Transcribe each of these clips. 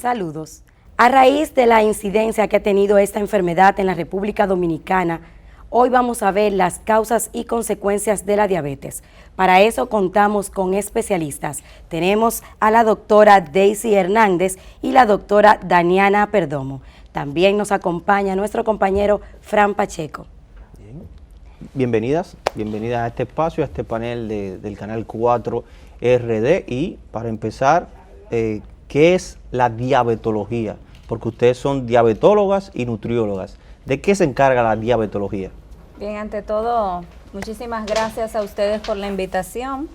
Saludos. A raíz de la incidencia que ha tenido esta enfermedad en la República Dominicana, hoy vamos a ver las causas y consecuencias de la diabetes. Para eso contamos con especialistas. Tenemos a la doctora Daisy Hernández y la doctora Daniana Perdomo. También nos acompaña nuestro compañero Fran Pacheco. Bien. Bienvenidas a este espacio, a este panel del canal 4 RD. Y para empezar, ¿qué es la diabetología? Porque ustedes son diabetólogas y nutriólogas. ¿De qué se encarga la diabetología? Bien, ante todo, muchísimas gracias a ustedes por la invitación.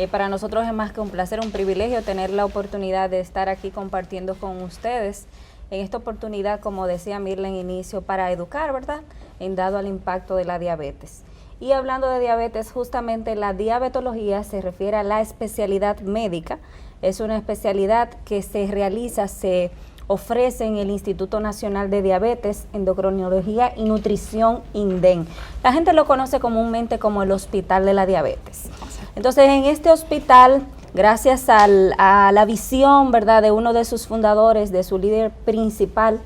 Para nosotros es más que un placer, un privilegio tener la oportunidad de estar aquí compartiendo con ustedes. En esta oportunidad, como decía Mirla en inicio, para educar, ¿verdad?, en dado al impacto de la diabetes. Y hablando de diabetes, justamente la diabetología se refiere a la especialidad médica. Es una especialidad que se realiza, se ofrece en el Instituto Nacional de Diabetes, Endocrinología y Nutrición, INDEN. La gente lo conoce comúnmente como el Hospital de la Diabetes. Entonces, en este hospital, gracias a la visión, ¿verdad?, de uno de sus fundadores, de su líder principal,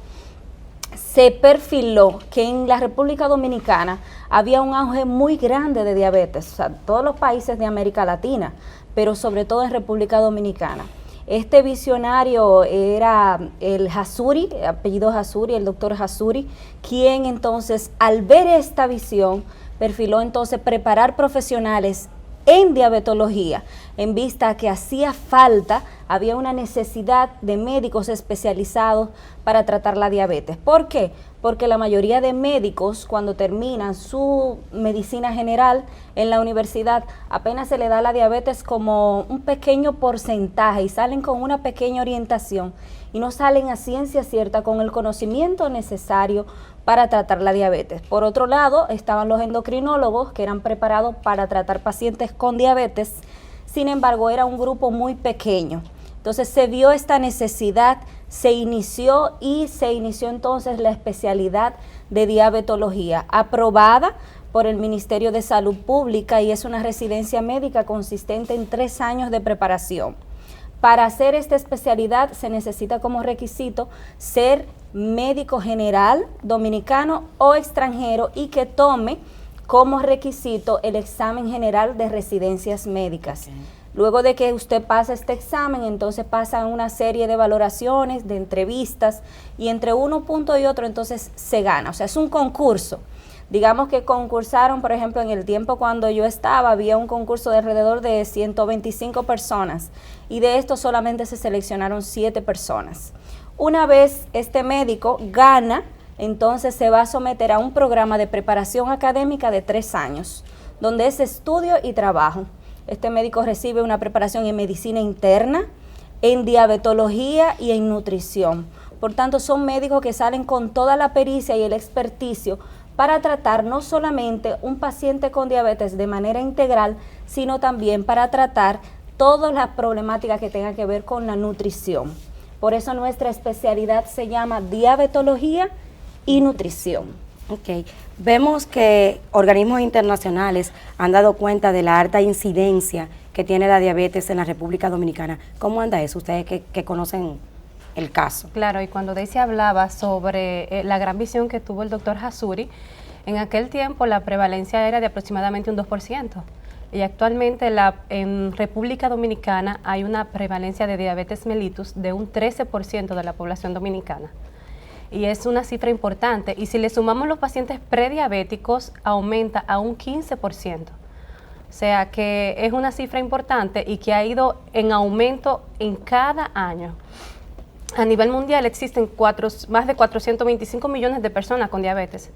se perfiló que en la República Dominicana había un auge muy grande de diabetes, o sea, todos los países de América Latina, pero sobre todo en República Dominicana. Este visionario era el Hasuri, apellido Hasuri, el doctor Hasuri, quien entonces, al ver esta visión, perfiló entonces preparar profesionales en diabetología, en vista a que hacía falta, había una necesidad de médicos especializados para tratar la diabetes. ¿Por qué? Porque la mayoría de médicos, cuando terminan su medicina general en la universidad, apenas se le da la diabetes como un pequeño porcentaje y salen con una pequeña orientación y no salen a ciencia cierta con el conocimiento necesario para tratar la diabetes. Por otro lado, estaban los endocrinólogos que eran preparados para tratar pacientes con diabetes, sin embargo, era un grupo muy pequeño. Entonces se vio esta necesidad, se inició entonces la especialidad de diabetología, aprobada por el Ministerio de Salud Pública, y es una residencia médica consistente en 3 años de preparación. Para hacer esta especialidad se necesita como requisito ser médico general dominicano o extranjero y que tome como requisito el examen general de residencias médicas. Okay. Luego de que usted pasa este examen, entonces pasa una serie de valoraciones, de entrevistas, y entre uno punto y otro entonces se gana. O sea, es un concurso. Digamos que concursaron, por ejemplo, en el tiempo cuando yo estaba, había un concurso de alrededor de 125 personas y de estos solamente se seleccionaron 7 personas. Una vez este médico gana, entonces se va a someter a un programa de preparación académica de 3 años, donde es estudio y trabajo. Este médico recibe una preparación en medicina interna, en diabetología y en nutrición. Por tanto, son médicos que salen con toda la pericia y el experticio para tratar no solamente un paciente con diabetes de manera integral, sino también para tratar todas las problemáticas que tengan que ver con la nutrición. Por eso nuestra especialidad se llama diabetología y nutrición. Ok, vemos que organismos internacionales han dado cuenta de la alta incidencia que tiene la diabetes en la República Dominicana. ¿Cómo anda eso? Ustedes que conocen el caso. Claro, y cuando Daisy hablaba sobre la gran visión que tuvo el doctor Hasuri, en aquel tiempo la prevalencia era de aproximadamente un 2%. Y actualmente en República Dominicana hay una prevalencia de diabetes mellitus de un 13% de la población dominicana. Y es una cifra importante. Y si le sumamos los pacientes prediabéticos, aumenta a un 15%. O sea que es una cifra importante y que ha ido en aumento en cada año. A nivel mundial existen más de 425 millones de personas con diabetes.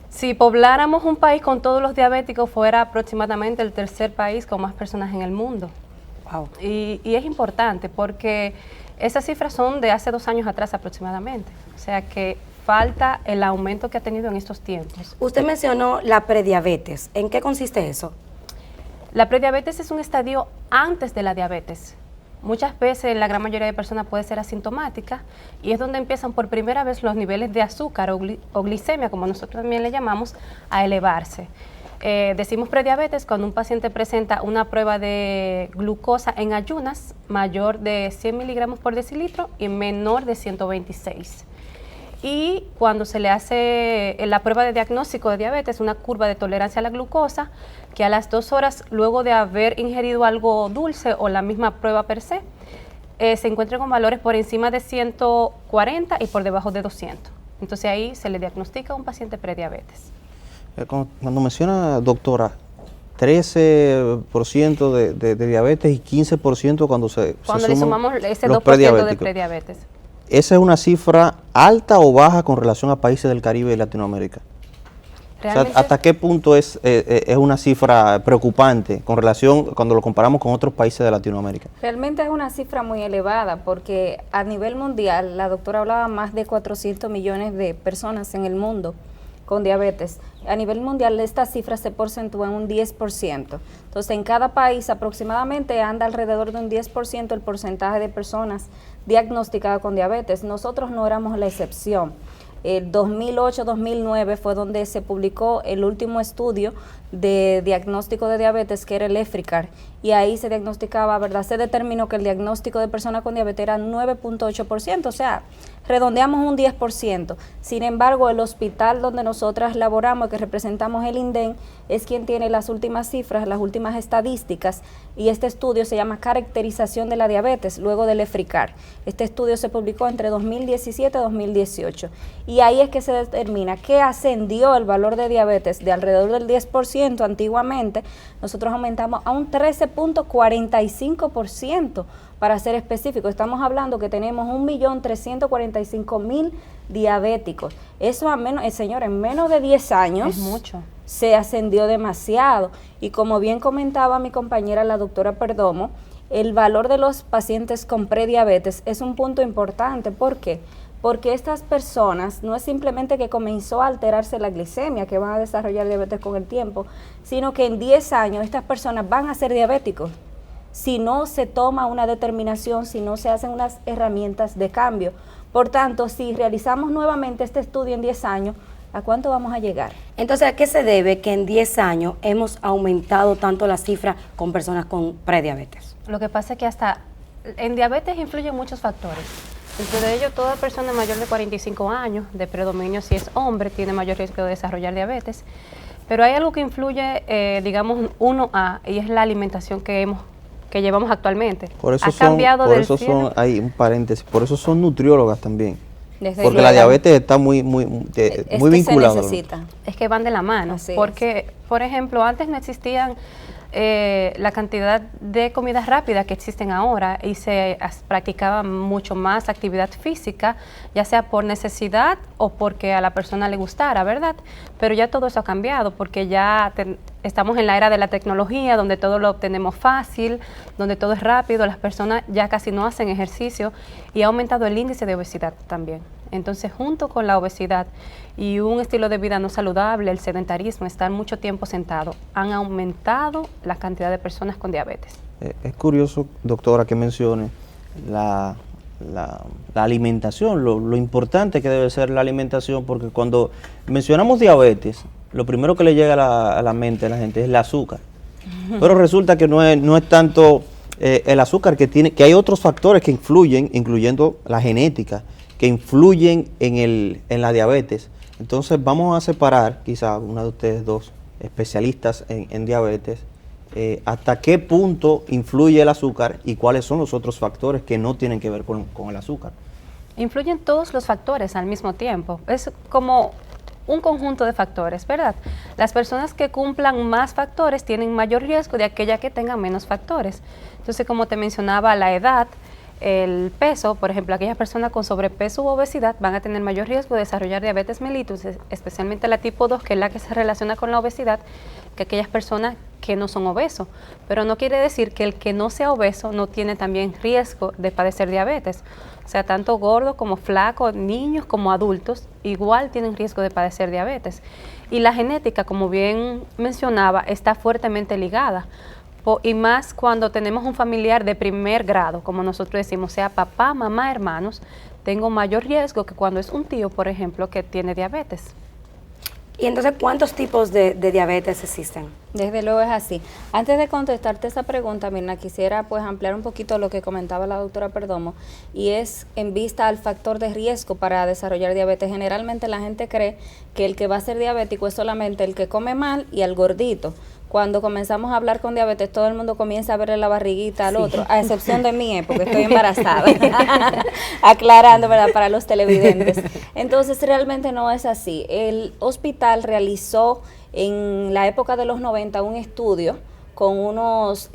Si pobláramos un país con todos los diabéticos, fuera aproximadamente el 3er país con más personas en el mundo. Wow. Y es importante porque esas cifras son de hace 2 años atrás aproximadamente. O sea que falta el aumento que ha tenido en estos tiempos. Usted mencionó la prediabetes. ¿En qué consiste eso? La prediabetes es un estadio antes de la diabetes. Muchas veces la gran mayoría de personas puede ser asintomática y es donde empiezan por primera vez los niveles de azúcar o glicemia, como nosotros también le llamamos, a elevarse. Decimos prediabetes cuando un paciente presenta una prueba de glucosa en ayunas mayor de 100 miligramos por decilitro y menor de 126. Y cuando se le hace la prueba de diagnóstico de diabetes, una curva de tolerancia a la glucosa, que a las 2 horas luego de haber ingerido algo dulce o la misma prueba per se, se encuentra con valores por encima de 140 y por debajo de 200. Entonces ahí se le diagnostica a un paciente prediabetes. Cuando menciona, doctora, 13% de diabetes y 15% cuando le sumamos ese los 2% de prediabetes. ¿Esa es una cifra alta o baja con relación a países del Caribe y Latinoamérica? O sea, ¿hasta qué punto es una cifra preocupante con relación cuando lo comparamos con otros países de Latinoamérica? Realmente es una cifra muy elevada porque a nivel mundial, la doctora hablaba más de 400 millones de personas en el mundo con diabetes. A nivel mundial esta cifra se porcentúa en un 10%. Entonces en cada país aproximadamente anda alrededor de un 10% el porcentaje de personas diagnosticadas con diabetes. Nosotros no éramos la excepción. El 2008-2009 fue donde se publicó el último estudio de diagnóstico de diabetes, que era el EFRICAR, y ahí se diagnosticaba, ¿verdad? Se determinó que el diagnóstico de personas con diabetes era 9.8%, o sea, redondeamos un 10%. Sin embargo, el hospital donde nosotras laboramos, que representamos el INDEN, es quien tiene las últimas cifras, las últimas estadísticas, y este estudio se llama Caracterización de la Diabetes, luego del EFRICAR. Este estudio se publicó entre 2017 y 2018, y ahí es que se determina que ascendió el valor de diabetes de alrededor del 10% antiguamente, nosotros aumentamos a un 13.45%, para ser específico. Estamos hablando que tenemos 1.345.000 diabéticos. Eso a menos, señor, en menos de 10 años es mucho. Se ascendió demasiado. Y como bien comentaba mi compañera la doctora Perdomo, el valor de los pacientes con prediabetes es un punto importante. ¿Por qué? Porque estas personas no es simplemente que comenzó a alterarse la glicemia, que van a desarrollar diabetes con el tiempo, sino que en 10 años estas personas van a ser diabéticos si no se toma una determinación, si no se hacen unas herramientas de cambio. Por tanto, si realizamos nuevamente este estudio en 10 años, ¿a cuánto vamos a llegar? Entonces, ¿a qué se debe que en 10 años hemos aumentado tanto la cifra con personas con prediabetes? Lo que pasa es que hasta en diabetes influyen muchos factores. Dentro de ello, toda persona mayor de 45 años, de predominio si es hombre, tiene mayor riesgo de desarrollar diabetes. Pero hay algo que influye, digamos, 1A, y es la alimentación que llevamos actualmente. Por eso hay un paréntesis, por eso son nutriólogas también. Porque la diabetes está muy vinculada. Es que van de la mano. Porque, por ejemplo, antes no existían la cantidad de comidas rápidas que existen ahora y se practicaba mucho más actividad física, ya sea por necesidad o porque a la persona le gustara, ¿verdad? Pero ya todo eso ha cambiado porque ya estamos en la era de la tecnología, donde todo lo obtenemos fácil, donde todo es rápido, las personas ya casi no hacen ejercicio y ha aumentado el índice de obesidad también. Entonces, junto con la obesidad y un estilo de vida no saludable, el sedentarismo, estar mucho tiempo sentado, han aumentado la cantidad de personas con diabetes. Es curioso, doctora, que mencione la alimentación, lo importante que debe ser la alimentación, porque cuando mencionamos diabetes, lo primero que le llega a la mente a la gente es el azúcar. Pero resulta que no es tanto el azúcar, que hay otros factores que influyen, incluyendo la genética, que influyen en la diabetes. Entonces vamos a separar, quizá una de ustedes dos, especialistas en diabetes, hasta qué punto influye el azúcar y cuáles son los otros factores que no tienen que ver con el azúcar. Influyen todos los factores al mismo tiempo. Es como un conjunto de factores, ¿verdad? Las personas que cumplan más factores tienen mayor riesgo de aquellas que tengan menos factores. Entonces, como te mencionaba, la edad, el peso, por ejemplo, aquellas personas con sobrepeso u obesidad van a tener mayor riesgo de desarrollar diabetes mellitus, especialmente la tipo 2, que es la que se relaciona con la obesidad, que aquellas personas que no son obesos. Pero no quiere decir que el que no sea obeso no tiene también riesgo de padecer diabetes. O sea, tanto gordos como flacos, niños como adultos, igual tienen riesgo de padecer diabetes. Y la genética, como bien mencionaba, está fuertemente ligada. Y más cuando tenemos un familiar de primer grado, como nosotros decimos, sea papá, mamá, hermanos, tengo mayor riesgo que cuando es un tío, por ejemplo, que tiene diabetes. Y entonces, ¿cuántos tipos de diabetes existen? Desde luego es así. Antes de contestarte esa pregunta, Mirna, quisiera pues ampliar un poquito lo que comentaba la doctora Perdomo, y es en vista al factor de riesgo para desarrollar diabetes. Generalmente la gente cree que el que va a ser diabético es solamente el que come mal y el gordito. Cuando comenzamos a hablar con diabetes, todo el mundo comienza a verle la barriguita al otro, a excepción de mí, porque estoy embarazada. Aclarando, ¿verdad?, para los televidentes. Entonces, realmente no es así. El hospital realizó en la época de los 90 un estudio con unos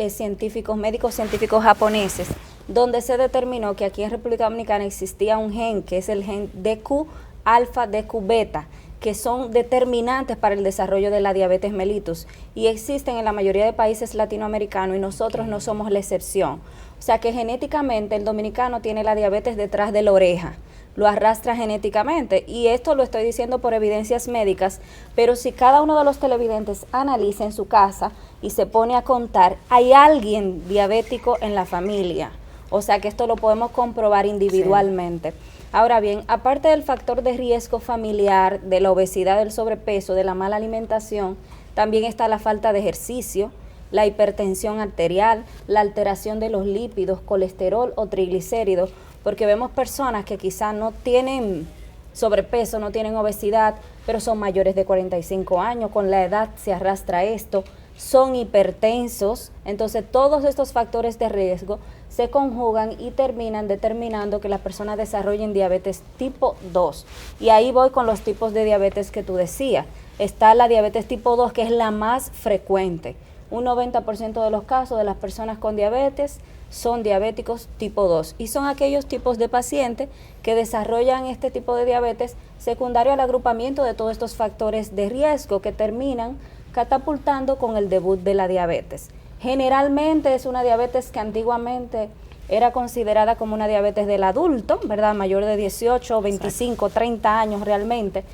médicos científicos japoneses, donde se determinó que aquí en República Dominicana existía un gen, que es el gen DQ alfa, DQ beta, que son determinantes para el desarrollo de la diabetes mellitus, y existen en la mayoría de países latinoamericanos, y nosotros no somos la excepción. O sea que genéticamente el dominicano tiene la diabetes detrás de la oreja, lo arrastra genéticamente, y esto lo estoy diciendo por evidencias médicas, pero si cada uno de los televidentes analiza en su casa y se pone a contar, hay alguien diabético en la familia. O sea que esto lo podemos comprobar individualmente. Sí. Ahora bien, aparte del factor de riesgo familiar, de la obesidad, del sobrepeso, de la mala alimentación, también está la falta de ejercicio, la hipertensión arterial, la alteración de los lípidos, colesterol o triglicéridos, porque vemos personas que quizás no tienen sobrepeso, no tienen obesidad, pero son mayores de 45 años, con la edad se arrastra esto, son hipertensos. Entonces todos estos factores de riesgo se conjugan y terminan determinando que las personas desarrollen diabetes tipo 2. Y ahí voy con los tipos de diabetes que tú decías. Está la diabetes tipo 2, que es la más frecuente. Un 90% de los casos de las personas con diabetes son diabéticos tipo 2, y son aquellos tipos de pacientes que desarrollan este tipo de diabetes secundario al agrupamiento de todos estos factores de riesgo que terminan catapultando con el debut de la diabetes. Generalmente es una diabetes que antiguamente era considerada como una diabetes del adulto, ¿verdad? Mayor de 18, 25, 30 años realmente,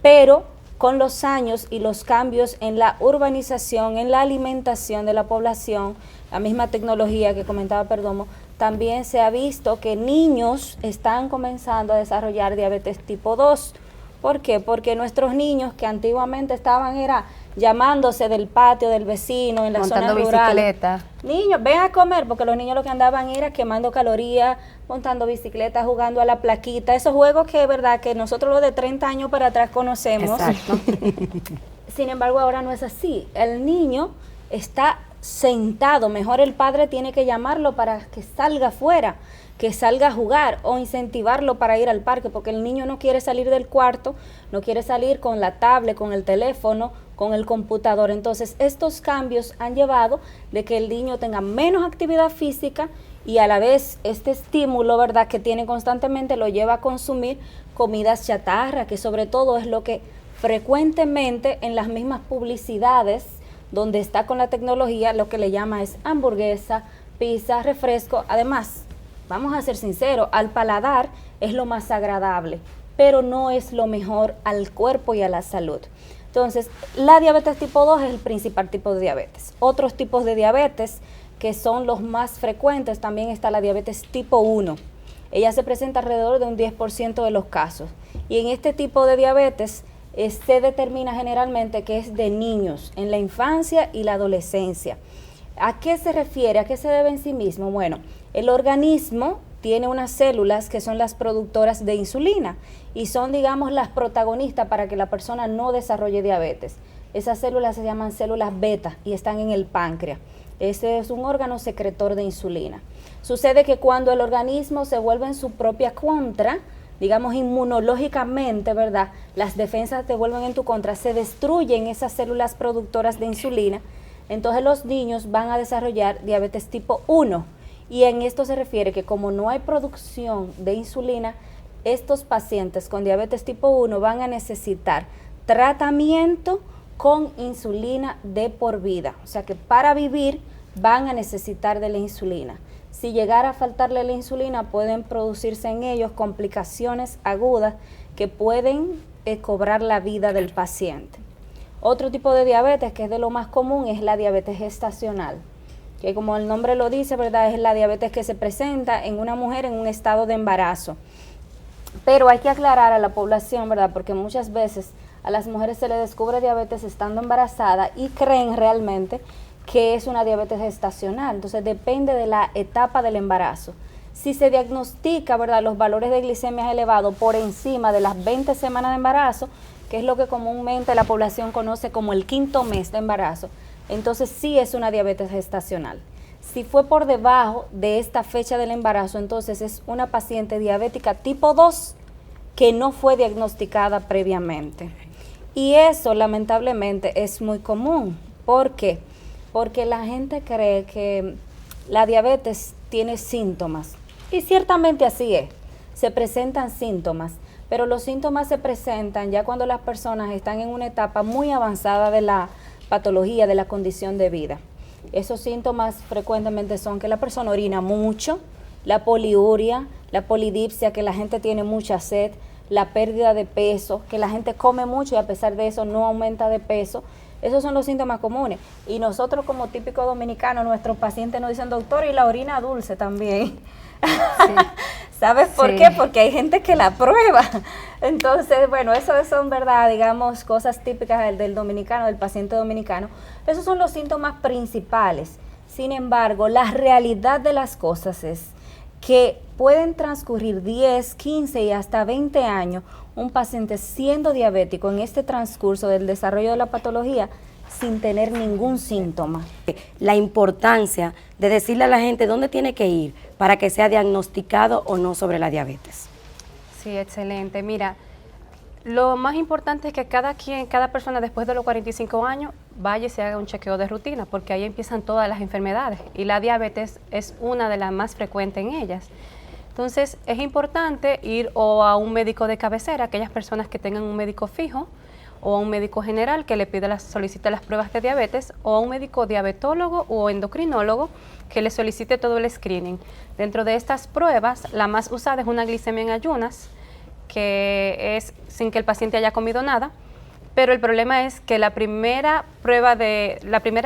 pero con los años y los cambios en la urbanización, en la alimentación de la población, la misma tecnología que comentaba Perdomo, también se ha visto que niños están comenzando a desarrollar diabetes tipo 2. ¿Por qué? Porque nuestros niños que antiguamente estaban llamándose del patio del vecino en la zona rural. Bicicleta. Niños, ven a comer, porque los niños lo que andaban era quemando calorías, montando bicicleta, jugando a la plaquita, esos juegos que es verdad que nosotros los de 30 años para atrás conocemos. Exacto. Sin embargo, ahora no es así. El niño está sentado, mejor el padre tiene que llamarlo para que salga afuera, que salga a jugar, o incentivarlo para ir al parque, porque el niño no quiere salir del cuarto, no quiere salir con la tablet, con el teléfono, con el computador. Entonces, estos cambios han llevado de que el niño tenga menos actividad física, y a la vez este estímulo, ¿verdad?, que tiene constantemente lo lleva a consumir comidas chatarra, que sobre todo es lo que frecuentemente en las mismas publicidades donde está con la tecnología, lo que le llama es hamburguesa, pizza, refresco. Además, vamos a ser sinceros, al paladar es lo más agradable, pero no es lo mejor al cuerpo y a la salud. Entonces, la diabetes tipo 2 es el principal tipo de diabetes. Otros tipos de diabetes que son los más frecuentes, también está la diabetes tipo 1. Ella se presenta alrededor de un 10% de los casos. Y en este tipo de diabetes se determina generalmente que es de niños, en la infancia y la adolescencia. ¿A qué se refiere? ¿A qué se debe en sí mismo? Bueno, el organismo tiene unas células que son las productoras de insulina y son, digamos, las protagonistas para que la persona no desarrolle diabetes. Esas células se llaman células beta y están en el páncreas. Ese es un órgano secretor de insulina. Sucede que cuando el organismo se vuelve en su propia contra, digamos inmunológicamente, ¿verdad?, las defensas te vuelven en tu contra, se destruyen esas células productoras de insulina, entonces los niños van a desarrollar diabetes tipo 1. Y en esto se refiere que como no hay producción de insulina, estos pacientes con diabetes tipo 1 van a necesitar tratamiento con insulina de por vida. O sea que para vivir van a necesitar de la insulina. Si llegara a faltarle la insulina, pueden producirse en ellos complicaciones agudas que pueden cobrar la vida del paciente. Otro tipo de diabetes, que es de lo más común, es la diabetes gestacional, que como el nombre lo dice, ¿verdad?, es la diabetes que se presenta en una mujer en un estado de embarazo. Pero hay que aclarar a la población, ¿verdad? Porque muchas veces a las mujeres se les descubre diabetes estando embarazada y creen realmente que es una diabetes gestacional. Entonces depende de la etapa del embarazo. Si se diagnostica, ¿verdad?, los valores de glicemia elevados por encima de las 20 semanas de embarazo, que es lo que comúnmente la población conoce como el 5º mes de embarazo, entonces sí es una diabetes gestacional. Si fue por debajo de esta fecha del embarazo, entonces es una paciente diabética tipo 2 que no fue diagnosticada previamente. Y eso lamentablemente es muy común. ¿Por qué? Porque la gente cree que la diabetes tiene síntomas. Y ciertamente así es. Se presentan síntomas, pero los síntomas se presentan ya cuando las personas están en una etapa muy avanzada de la patología, de la condición de vida. Esos síntomas frecuentemente son que la persona orina mucho, la poliuria, la polidipsia, que la gente tiene mucha sed, la pérdida de peso, que la gente come mucho y a pesar de eso no aumenta de peso. Esos son los síntomas comunes. Y nosotros como típico dominicano, nuestros pacientes nos dicen, doctor, y la orina dulce también. Sí. ¿Sabes por qué? Porque hay gente que la prueba. Entonces, bueno, eso son, verdad, digamos, cosas típicas del dominicano, del paciente dominicano. Esos son los síntomas principales. Sin embargo, la realidad de las cosas es que pueden transcurrir 10, 15 y hasta 20 años un paciente siendo diabético en este transcurso del desarrollo de la patología sin tener ningún síntoma. La importancia de decirle a la gente dónde tiene que ir para que sea diagnosticado o no sobre la diabetes. Sí, excelente. Mira, lo más importante es que cada persona después de los 45 años vaya y se haga un chequeo de rutina, porque ahí empiezan todas las enfermedades y la diabetes es una de las más frecuentes en ellas. Entonces es importante ir o a un médico de cabecera, aquellas personas que tengan un médico fijo, o a un médico general que le solicite las pruebas de diabetes, o a un médico diabetólogo o endocrinólogo que le solicite todo el screening. Dentro de estas pruebas, la más usada es una glicemia en ayunas, que es sin que el paciente haya comido nada, pero el problema es que la primera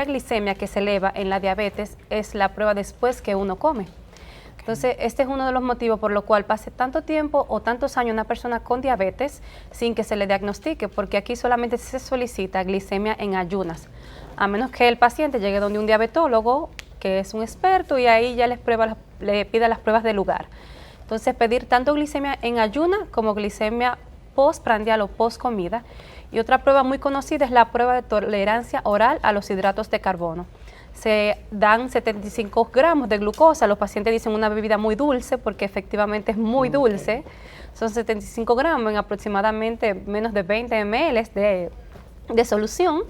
glicemia que se eleva en la diabetes es la prueba después que uno come. Entonces, este es uno de los motivos por lo cual pase tanto tiempo o tantos años una persona con diabetes sin que se le diagnostique, porque aquí solamente se solicita glicemia en ayunas, a menos que el paciente llegue donde un diabetólogo, que es un experto, y ahí ya le pida las pruebas del lugar. Entonces, pedir tanto glicemia en ayunas como glicemia postprandial o post comida. Y otra prueba muy conocida es la prueba de tolerancia oral a los hidratos de carbono. Se dan 75 gramos de glucosa. Los pacientes dicen una bebida muy dulce porque efectivamente es muy dulce. Son 75 gramos en aproximadamente menos de 20 ml de solución.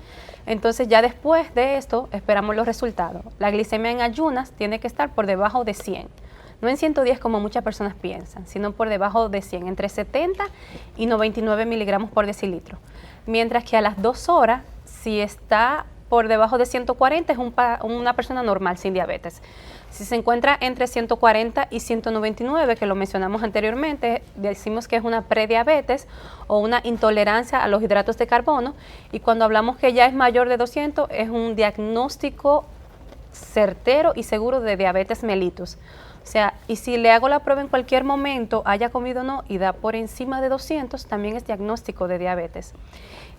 Entonces ya después de esto esperamos los resultados. La glicemia en ayunas tiene que estar por debajo de 100. No en 110 como muchas personas piensan, sino por debajo de 100, entre 70 y 99 miligramos por decilitro. Mientras que a las 2 horas, si está por debajo de 140, es una persona normal, sin diabetes. Si se encuentra entre 140 y 199, que lo mencionamos anteriormente, decimos que es una prediabetes o una intolerancia a los hidratos de carbono. Y cuando hablamos que ya es mayor de 200, es un diagnóstico certero y seguro de diabetes mellitus. O sea, y si le hago la prueba en cualquier momento, haya comido o no, y da por encima de 200, también es diagnóstico de diabetes.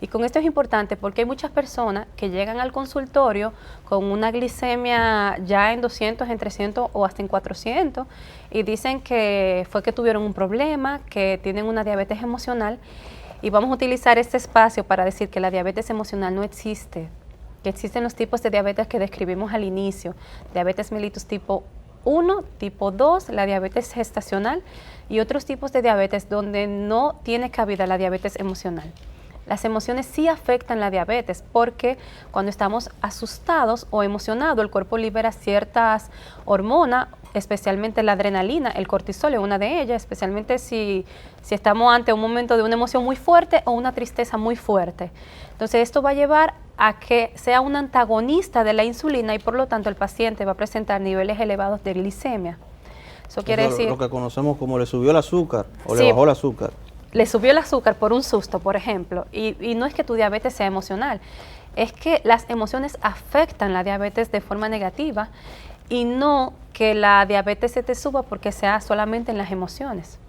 Y con esto es importante porque hay muchas personas que llegan al consultorio con una glicemia ya en 200, en 300 o hasta en 400 y dicen que fue que tuvieron un problema, que tienen una diabetes emocional, y vamos a utilizar este espacio para decir que la diabetes emocional no existe, que existen los tipos de diabetes que describimos al inicio, diabetes mellitus tipo 1, tipo 2, la diabetes gestacional y otros tipos de diabetes donde no tiene cabida la diabetes emocional. Las emociones sí afectan la diabetes porque cuando estamos asustados o emocionados, el cuerpo libera ciertas hormonas, especialmente la adrenalina, el cortisol es una de ellas, especialmente si estamos ante un momento de una emoción muy fuerte o una tristeza muy fuerte. Entonces esto va a llevar a que sea un antagonista de la insulina y por lo tanto el paciente va a presentar niveles elevados de glicemia. Eso quiere decir lo que conocemos como le subió el azúcar o sí, le bajó el azúcar. Le subió el azúcar por un susto, por ejemplo, y no es que tu diabetes sea emocional, es que las emociones afectan la diabetes de forma negativa y no que la diabetes se te suba porque sea solamente en las emociones.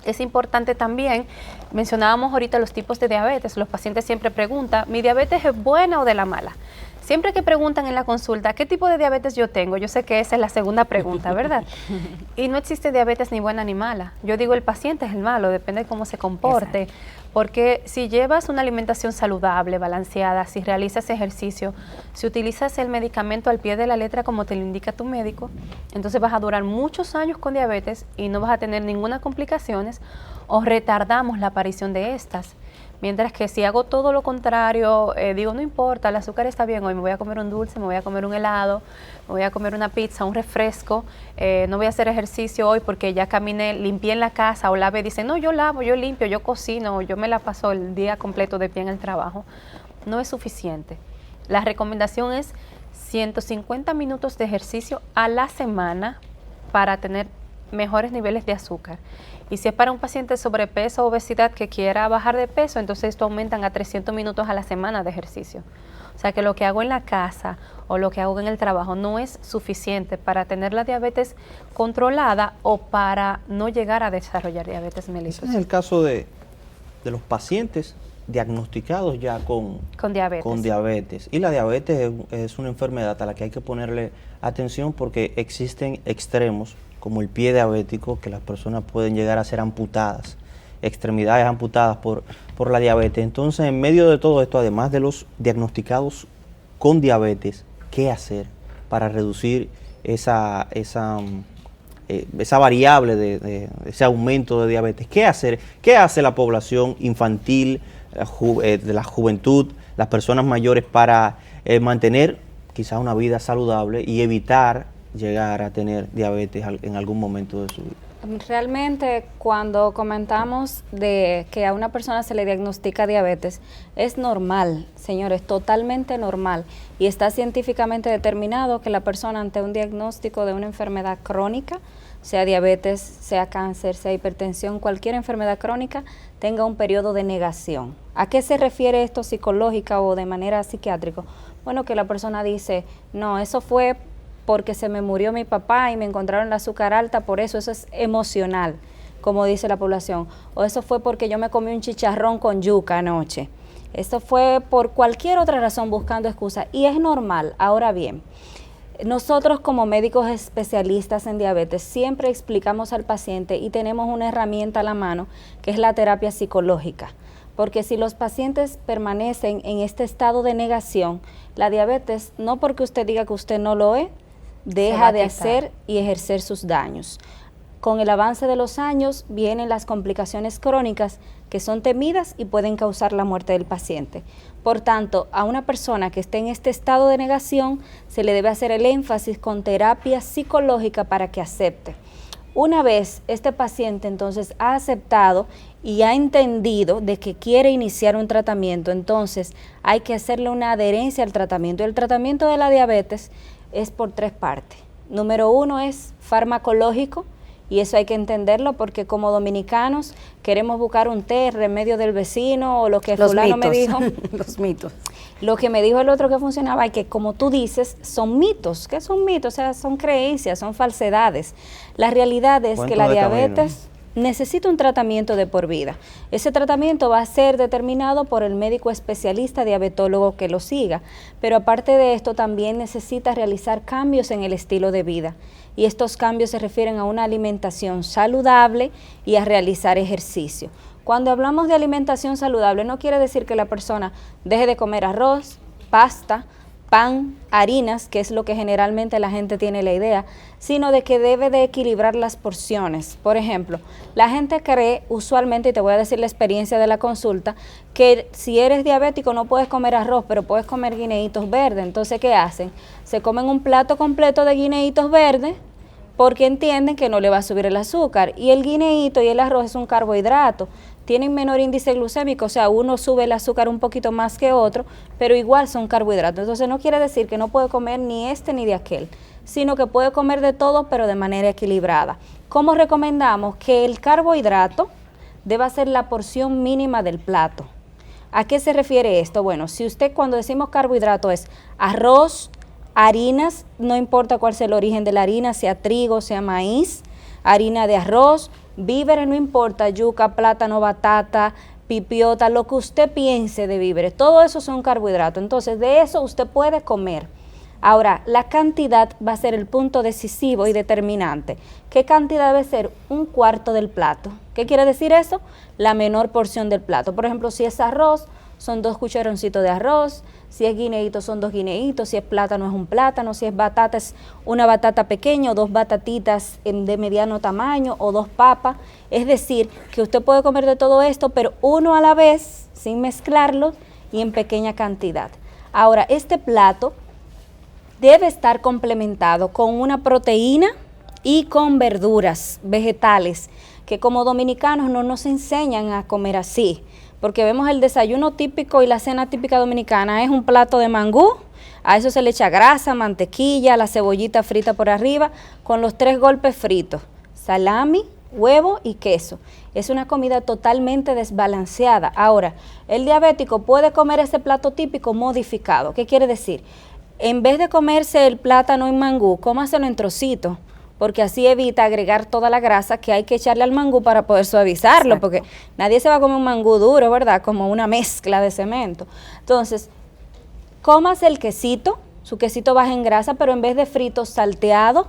Es importante también, mencionábamos ahorita los tipos de diabetes, los pacientes siempre preguntan, ¿mi diabetes es buena o de la mala? Siempre que preguntan en la consulta, ¿qué tipo de diabetes yo tengo? Yo sé que esa es la segunda pregunta, ¿verdad? Y no existe diabetes ni buena ni mala. Yo digo, el paciente es el malo, depende de cómo se comporte. Exacto. Porque si llevas una alimentación saludable, balanceada, si realizas ejercicio, si utilizas el medicamento al pie de la letra como te lo indica tu médico, entonces vas a durar muchos años con diabetes y no vas a tener ninguna complicaciones o retardamos la aparición de estas. Mientras que si hago todo lo contrario, digo, no importa, el azúcar está bien, hoy me voy a comer un dulce, me voy a comer un helado, me voy a comer una pizza, un refresco, no voy a hacer ejercicio hoy porque ya caminé, limpié en la casa o lavé, dice, no, yo lavo, yo limpio, yo cocino, yo me la paso el día completo de pie en el trabajo. No es suficiente. La recomendación es 150 minutos de ejercicio a la semana para tener mejores niveles de azúcar. Y si es para un paciente de sobrepeso o obesidad que quiera bajar de peso, entonces esto aumentan a 300 minutos a la semana de ejercicio. O sea que lo que hago en la casa o lo que hago en el trabajo no es suficiente para tener la diabetes controlada o para no llegar a desarrollar diabetes mellitus. Ese es el caso de los pacientes diagnosticados ya con diabetes. Y la diabetes es una enfermedad a la que hay que ponerle atención porque existen extremos como el pie diabético, que las personas pueden llegar a ser amputadas, extremidades amputadas por la diabetes. Entonces, en medio de todo esto, además de los diagnosticados con diabetes, ¿qué hacer para reducir esa variable de ese aumento de diabetes? ¿Qué hacer? ¿Qué hace la población infantil, de la juventud, las personas mayores para mantener quizás una vida saludable y evitar llegar a tener diabetes en algún momento de su vida? Realmente cuando comentamos de que a una persona se le diagnostica diabetes, es normal, señores, totalmente normal, y está científicamente determinado que la persona ante un diagnóstico de una enfermedad crónica, sea diabetes, sea cáncer, sea hipertensión, cualquier enfermedad crónica, tenga un periodo de negación. ¿A qué se refiere esto psicológica o de manera psiquiátrica? Bueno, que la persona dice, no, eso fue porque se me murió mi papá y me encontraron el azúcar alta, por eso es emocional, como dice la población. O eso fue porque yo me comí un chicharrón con yuca anoche. Esto fue por cualquier otra razón buscando excusa y es normal. Ahora bien, nosotros como médicos especialistas en diabetes siempre explicamos al paciente y tenemos una herramienta a la mano que es la terapia psicológica. Porque si los pacientes permanecen en este estado de negación, la diabetes, no porque usted diga que usted no lo es, deja de hacer y ejercer sus daños. Con el avance de los años vienen las complicaciones crónicas que son temidas y pueden causar la muerte del paciente. Por tanto, a una persona que esté en este estado de negación se le debe hacer el énfasis con terapia psicológica para que acepte. Una vez este paciente entonces ha aceptado y ha entendido de que quiere iniciar un tratamiento, entonces hay que hacerle una adherencia al tratamiento. El tratamiento de la diabetes es por 3 partes. Número 1 es farmacológico, y eso hay que entenderlo porque como dominicanos queremos buscar un té, remedio del vecino o lo que fulano me dijo. Los mitos. Lo que me dijo el otro que funcionaba y que como tú dices son mitos. ¿Qué son mitos? O sea, son creencias, son falsedades. La realidad es que la diabetes necesita un tratamiento de por vida. Ese tratamiento va a ser determinado por el médico especialista diabetólogo que lo siga, pero aparte de esto también necesita realizar cambios en el estilo de vida. Y estos cambios se refieren a una alimentación saludable y a realizar ejercicio. Cuando hablamos de alimentación saludable, no quiere decir que la persona deje de comer arroz, pasta, pan, harinas, que es lo que generalmente la gente tiene la idea, sino de que debe de equilibrar las porciones. Por ejemplo, la gente cree usualmente, y te voy a decir la experiencia de la consulta, que si eres diabético no puedes comer arroz, pero puedes comer guineitos verdes. Entonces, ¿qué hacen? Se comen un plato completo de guineitos verdes porque entienden que no le va a subir el azúcar. Y el guineíto y el arroz es un carbohidrato. Tienen menor índice glucémico, o sea, uno sube el azúcar un poquito más que otro, pero igual son carbohidratos. Entonces no quiere decir que no puede comer ni este ni de aquel, sino que puede comer de todo, pero de manera equilibrada. ¿Cómo recomendamos? Que el carbohidrato deba ser la porción mínima del plato. ¿A qué se refiere esto? Bueno, si usted cuando decimos carbohidrato es arroz, harinas, no importa cuál sea el origen de la harina, sea trigo, sea maíz, harina de arroz, Víveres no importa, yuca, plátano, batata, pipiota, lo que usted piense de víveres, todo eso son carbohidratos. Entonces, de eso usted puede comer. Ahora, la cantidad va a ser el punto decisivo y determinante. ¿Qué cantidad debe ser? 1/4 del plato. ¿Qué quiere decir eso? La menor porción del plato. Por ejemplo, si es arroz, son 2 cucharoncitos de arroz. Si es guineíto, son 2 guineitos. Si es plátano, es un plátano. Si es batata, es una batata pequeña o 2 batatitas de mediano tamaño o 2 papas. Es decir, que usted puede comer de todo esto, pero uno a la vez, sin mezclarlo y en pequeña cantidad. Ahora, este plato debe estar complementado con una proteína y con verduras, vegetales, que como dominicanos no nos enseñan a comer así, porque vemos el desayuno típico y la cena típica dominicana es un plato de mangú, a eso se le echa grasa, mantequilla, la cebollita frita por arriba, con los 3 golpes fritos, salami, huevo y queso. Es una comida totalmente desbalanceada. Ahora, el diabético puede comer ese plato típico modificado. ¿Qué quiere decir? En vez de comerse el plátano en mangú, cómaselo en trocitos, porque así evita agregar toda la grasa que hay que echarle al mangú para poder suavizarlo. Exacto. Porque nadie se va a comer un mangú duro, ¿verdad? Como una mezcla de cemento. Entonces, cómase el quesito, su quesito baja en grasa, pero en vez de frito, salteado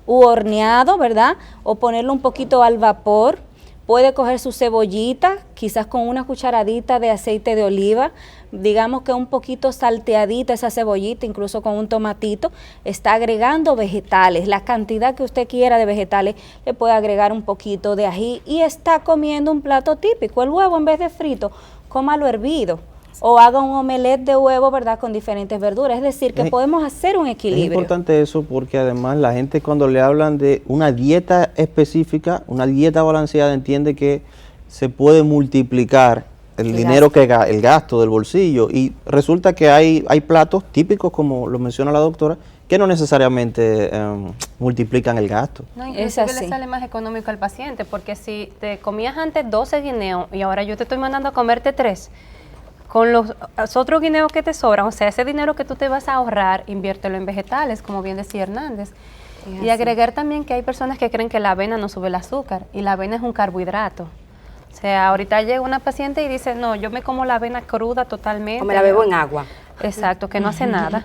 u horneado, ¿verdad? O ponerlo un poquito al vapor. Puede coger su cebollita, quizás con una cucharadita de aceite de oliva, digamos que un poquito salteadita esa cebollita, incluso con un tomatito, está agregando vegetales, la cantidad que usted quiera de vegetales, le puede agregar un poquito de ají y está comiendo un plato típico. El huevo en vez de frito, cómalo hervido. O haga un omelette de huevo, ¿verdad?, con diferentes verduras. Es decir, que podemos hacer un equilibrio. Es importante eso porque además la gente cuando le hablan de una dieta específica, una dieta balanceada, entiende que se puede multiplicar el dinero gasto. El gasto del bolsillo. Y resulta que hay platos típicos, como lo menciona la doctora, que no necesariamente multiplican el gasto. No, inclusive le sale más económico al paciente, porque si te comías antes 12 guineos y ahora yo te estoy mandando a comerte 3, con los otros guineos que te sobran, o sea, ese dinero que tú te vas a ahorrar, inviértelo en vegetales, como bien decía Hernández. Y agregar también que hay personas que creen que la avena no sube el azúcar, y la avena es un carbohidrato. O sea, ahorita llega una paciente y dice, no, yo me como la avena cruda totalmente. O me la bebo en agua. Exacto, que no hace nada.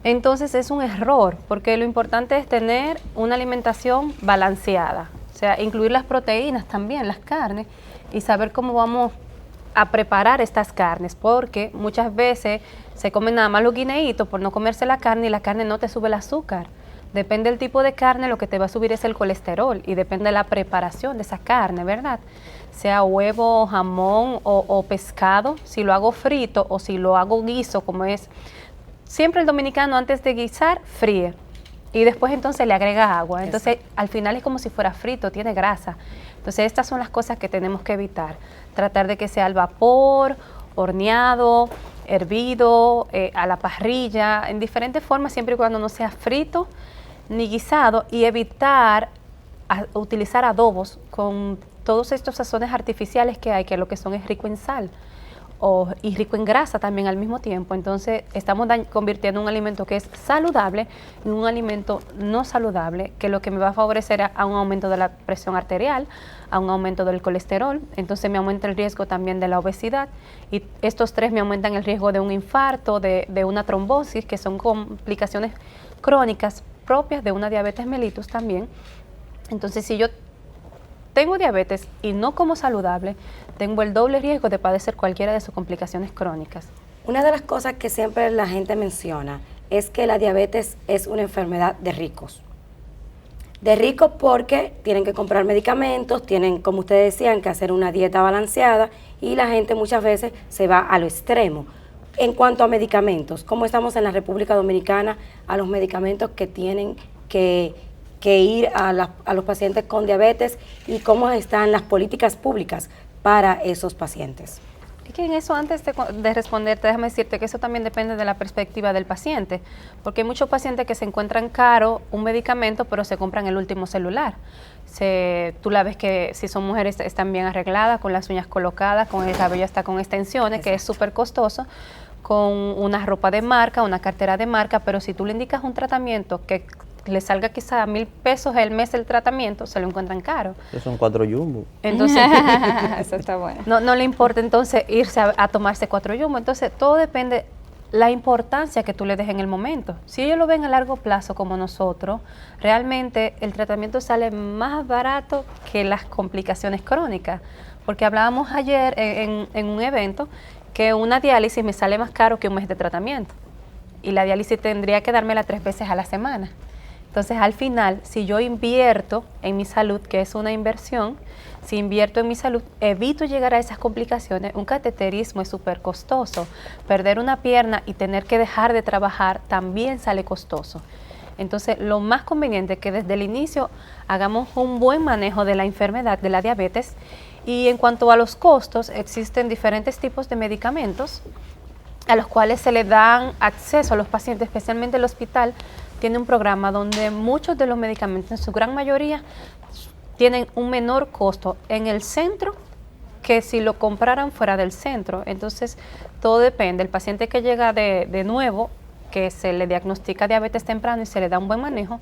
Entonces es un error, porque lo importante es tener una alimentación balanceada. O sea, incluir las proteínas también, las carnes, y saber cómo vamos a preparar estas carnes, porque muchas veces se comen nada más los guineitos por no comerse la carne y la carne no te sube el azúcar. Depende del tipo de carne, lo que te va a subir es el colesterol y depende de la preparación de esa carne, ¿verdad? Sea huevo, jamón o pescado, si lo hago frito o si lo hago guiso, como es. Siempre el dominicano antes de guisar, fríe y después entonces le agrega agua. Entonces al final es como si fuera frito, tiene grasa. Entonces estas son las cosas que tenemos que evitar. Tratar de que sea al vapor, horneado, hervido, a la parrilla, en diferentes formas, siempre y cuando no sea frito ni guisado, y evitar utilizar adobos con todos estos sazones artificiales que hay, que lo que son es rico en sal y rico en grasa también al mismo tiempo. Entonces estamos convirtiendo un alimento que es saludable en un alimento no saludable, que lo que me va a favorecer a un aumento de la presión arterial, a un aumento del colesterol, entonces me aumenta el riesgo también de la obesidad, y estos 3 me aumentan el riesgo de un infarto, de una trombosis, que son complicaciones crónicas propias de una diabetes mellitus también. Entonces si yo tengo diabetes y no como saludable, tengo el doble riesgo de padecer cualquiera de sus complicaciones crónicas. Una de las cosas que siempre la gente menciona es que la diabetes es una enfermedad de ricos. De ricos porque tienen que comprar medicamentos, tienen, como ustedes decían, que hacer una dieta balanceada, y la gente muchas veces se va a lo extremo. En cuanto a medicamentos, ¿cómo estamos en la República Dominicana a los medicamentos que tienen que ir a los pacientes con diabetes, y cómo están las políticas públicas para esos pacientes? Es que en eso, antes de responderte, déjame decirte que eso también depende de la perspectiva del paciente, porque hay muchos pacientes que se encuentran caro un medicamento, pero se compran el último celular. Tú la ves que si son mujeres están bien arregladas, con las uñas colocadas, con el cabello hasta con extensiones, que es súper costoso, con una ropa de marca, una cartera de marca, pero si tú le indicas un tratamiento que le salga quizá a 1,000 pesos el mes el tratamiento, se lo encuentran caro. Esos son 4 jumbo. Entonces, eso está bueno. no le importa entonces irse a tomarse 4 jumbo. Entonces, todo depende la importancia que tú le des en el momento. Si ellos lo ven a largo plazo como nosotros, realmente el tratamiento sale más barato que las complicaciones crónicas. Porque hablábamos ayer en un evento que una diálisis me sale más caro que un mes de tratamiento. Y la diálisis tendría que dármela 3 veces a la semana. Entonces, al final, si yo invierto en mi salud, que es una inversión, si invierto en mi salud, evito llegar a esas complicaciones. Un cateterismo es súper costoso. Perder una pierna y tener que dejar de trabajar también sale costoso. Entonces, lo más conveniente es que desde el inicio hagamos un buen manejo de la enfermedad, de la diabetes. Y en cuanto a los costos, existen diferentes tipos de medicamentos a los cuales se le dan acceso a los pacientes, especialmente el hospital tiene un programa donde muchos de los medicamentos, en su gran mayoría, tienen un menor costo en el centro que si lo compraran fuera del centro. Entonces, todo depende. El paciente que llega de nuevo, que se le diagnostica diabetes temprano y se le da un buen manejo,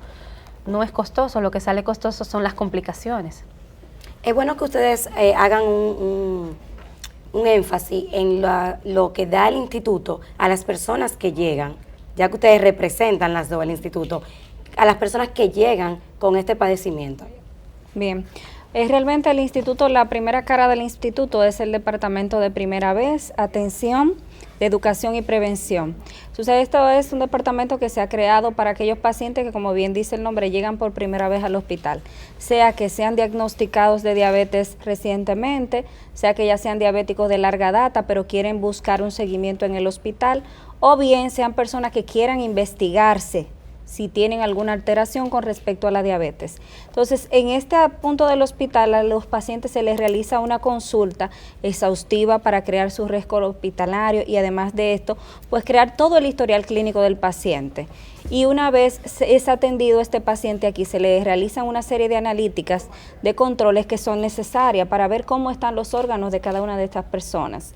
no es costoso. Lo que sale costoso son las complicaciones. Es bueno que ustedes hagan un énfasis en lo que da el instituto a las personas que llegan, ya que ustedes representan las dos, el instituto, a las personas que llegan con este padecimiento. Bien, realmente el instituto, la primera cara del instituto es el departamento de primera vez, atención, de educación y prevención. Sucede, esto es un departamento que se ha creado para aquellos pacientes que, como bien dice el nombre, llegan por primera vez al hospital, sea que sean diagnosticados de diabetes recientemente, sea que ya sean diabéticos de larga data, pero quieren buscar un seguimiento en el hospital, o bien sean personas que quieran investigarse si tienen alguna alteración con respecto a la diabetes. Entonces, en este punto del hospital a los pacientes se les realiza una consulta exhaustiva para crear su récord hospitalario y además de esto, pues crear todo el historial clínico del paciente. Y una vez es atendido este paciente aquí, se le realizan una serie de analíticas, de controles que son necesarias para ver cómo están los órganos de cada una de estas personas.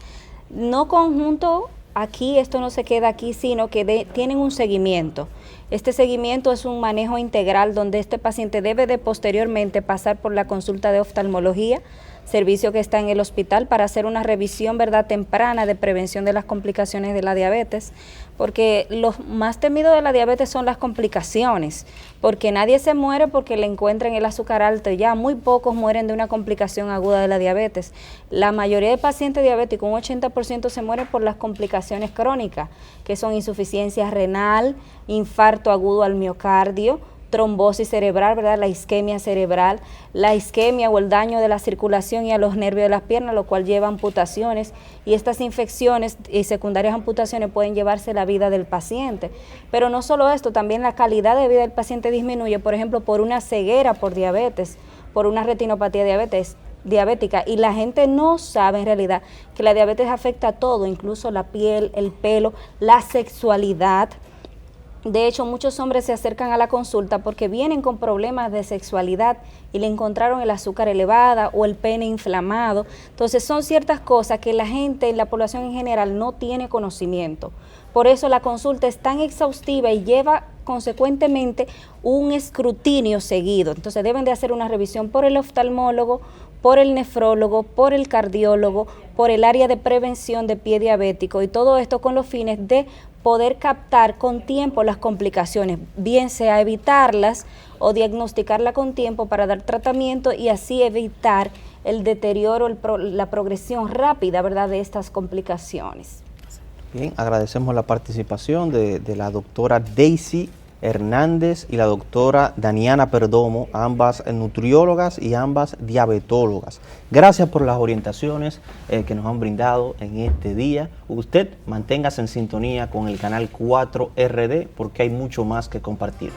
No conjunto aquí, esto no se queda aquí, sino que tienen un seguimiento. Este seguimiento es un manejo integral donde este paciente debe de posteriormente pasar por la consulta de oftalmología, servicio que está en el hospital para hacer una revisión, ¿verdad?, temprana de prevención de las complicaciones de la diabetes, porque lo más temido de la diabetes son las complicaciones, porque nadie se muere porque le encuentren el azúcar alto, ya muy pocos mueren de una complicación aguda de la diabetes. La mayoría de pacientes diabéticos, un 80% se mueren por las complicaciones crónicas, que son insuficiencia renal, infarto agudo al miocardio, trombosis cerebral, ¿verdad?, la isquemia cerebral, la isquemia o el daño de la circulación y a los nervios de las piernas, lo cual lleva a amputaciones, y estas infecciones y secundarias amputaciones pueden llevarse la vida del paciente. Pero no solo esto, también la calidad de vida del paciente disminuye, por ejemplo, por una ceguera por diabetes, por una retinopatía diabética, y la gente no sabe en realidad que la diabetes afecta a todo, incluso la piel, el pelo, la sexualidad. De hecho, muchos hombres se acercan a la consulta porque vienen con problemas de sexualidad y le encontraron el azúcar elevada o el pene inflamado. Entonces, son ciertas cosas que la gente, la población en general, no tiene conocimiento. Por eso la consulta es tan exhaustiva y lleva consecuentemente un escrutinio seguido. Entonces, deben de hacer una revisión por el oftalmólogo, por el nefrólogo, por el cardiólogo, por el área de prevención de pie diabético, y todo esto con los fines de poder captar con tiempo las complicaciones, bien sea evitarlas o diagnosticarla con tiempo para dar tratamiento y así evitar el deterioro, la progresión rápida, ¿verdad?, de estas complicaciones. Bien, agradecemos la participación de la doctora Daisy Hernández y la doctora Daniana Perdomo, ambas nutriólogas y ambas diabetólogas. Gracias por las orientaciones que nos han brindado en este día. Usted manténgase en sintonía con el canal 4RD porque hay mucho más que compartir.